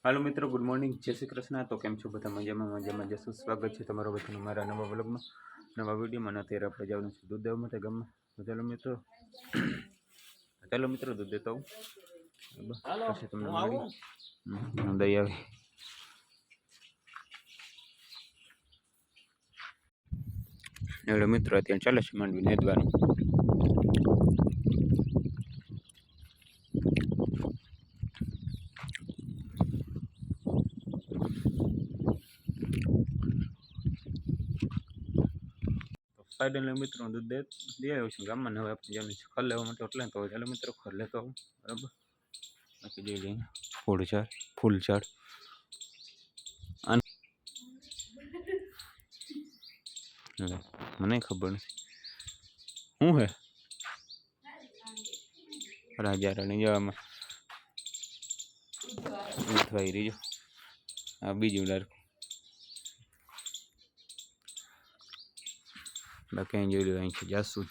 હાલો મિત્રો, good morning, જય શ્રી કૃષ્ણ। તો કેમ છો બધા? મજામાં જશું। સ્વાગત છે તમારો બધાનું મારા નવા વ્લોગમાં, નવા વિડીયોમાં। અત્યારે આપણે જવાનું છે દૂધ દેવા માટે ગામમાં। તો ચાલો મિત્રો દૂધ દેતો આવું, પછી તમને મળી દઈ આવી। એટલે મિત્રો અત્યારે ચાલે છે માંડવી નેદવાનું। ફાઇનલી મિત્રો દૂધ દે આવ્યો છું ગામમાં ને હવે આપણે જવાનું છે ખર લેવા માટે। એટલે તો ચાલો મિત્રો ખર લેતો આવું, બરાબર। બાકી જોઈ લઈએ ફૂલ ઝાડ મને ખબર નથી શું હે રાજા રાણી જવામાં ઉઠવાઈ રહી। આ બીજું ડાર્ક બાકી અહીં જોઈ લો, અહીં છે જાસૂદ।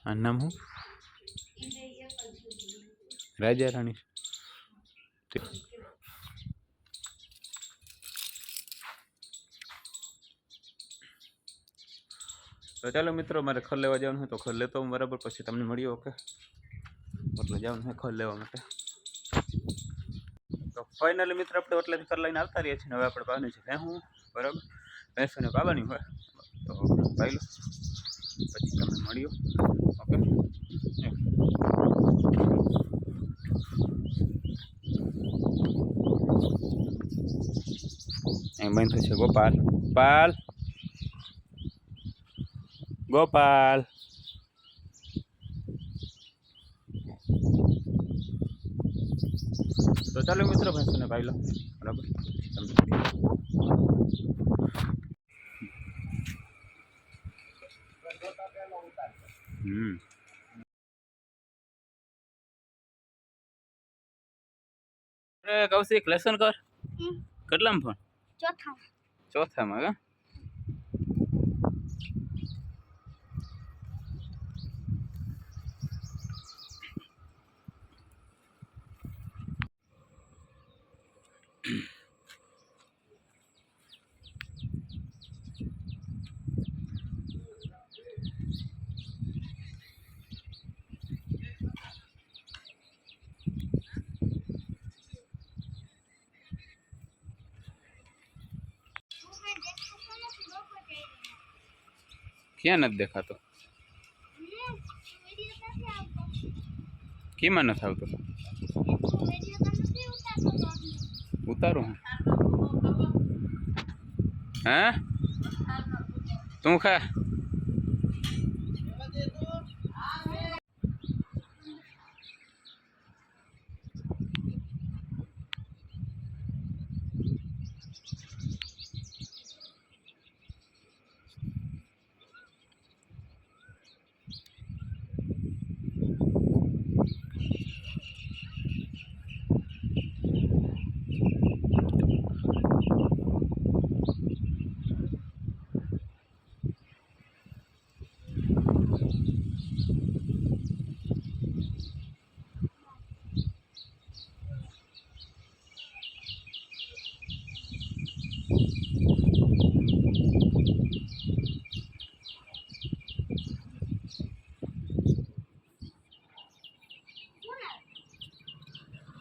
આ નામ શું? રાજા રાણી। તો ચાલો મિત્રો મારે ખર લેવા જવાનું હોય તો ખર લેતો હું, બરાબર। પછી તમને મળ્યો, ઓકે। એટલે જવાનું હોય ખર લેવા માટે। તો ફાઇનલી મિત્રો આપણે એટલેથી ખર લઈને આવતા રહીએ છીએ। હવે આપણે પાવાની છે ભેંસું, બરાબર। ભેંસોને પાવાની હોય તો પાઈ લો, પછી તમને મળ્યો, ઓકે। અહીં બંધ થશે ગોપાલ, ગોપાલ ગોપાલ। તો ચાલો મિત્રો ભેંસોને પાઈ લો, બરાબર। કૌશિક લેસન કર, કેટલામાં ફોન? ચોથામાં કા? ક્યાં નથી દેખાતો? કેમાં નથી આવતો? ઉતારું હા તું ખા।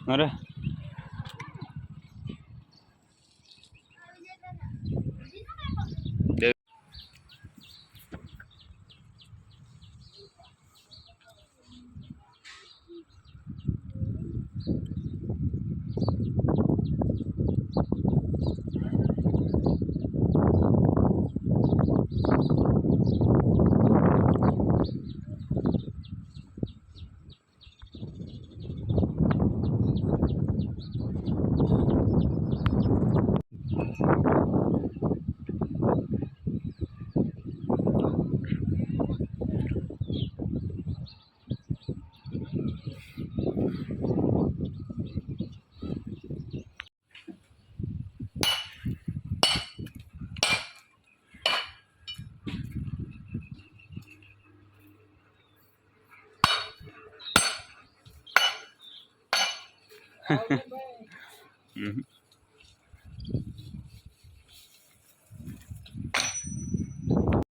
અરે હમ.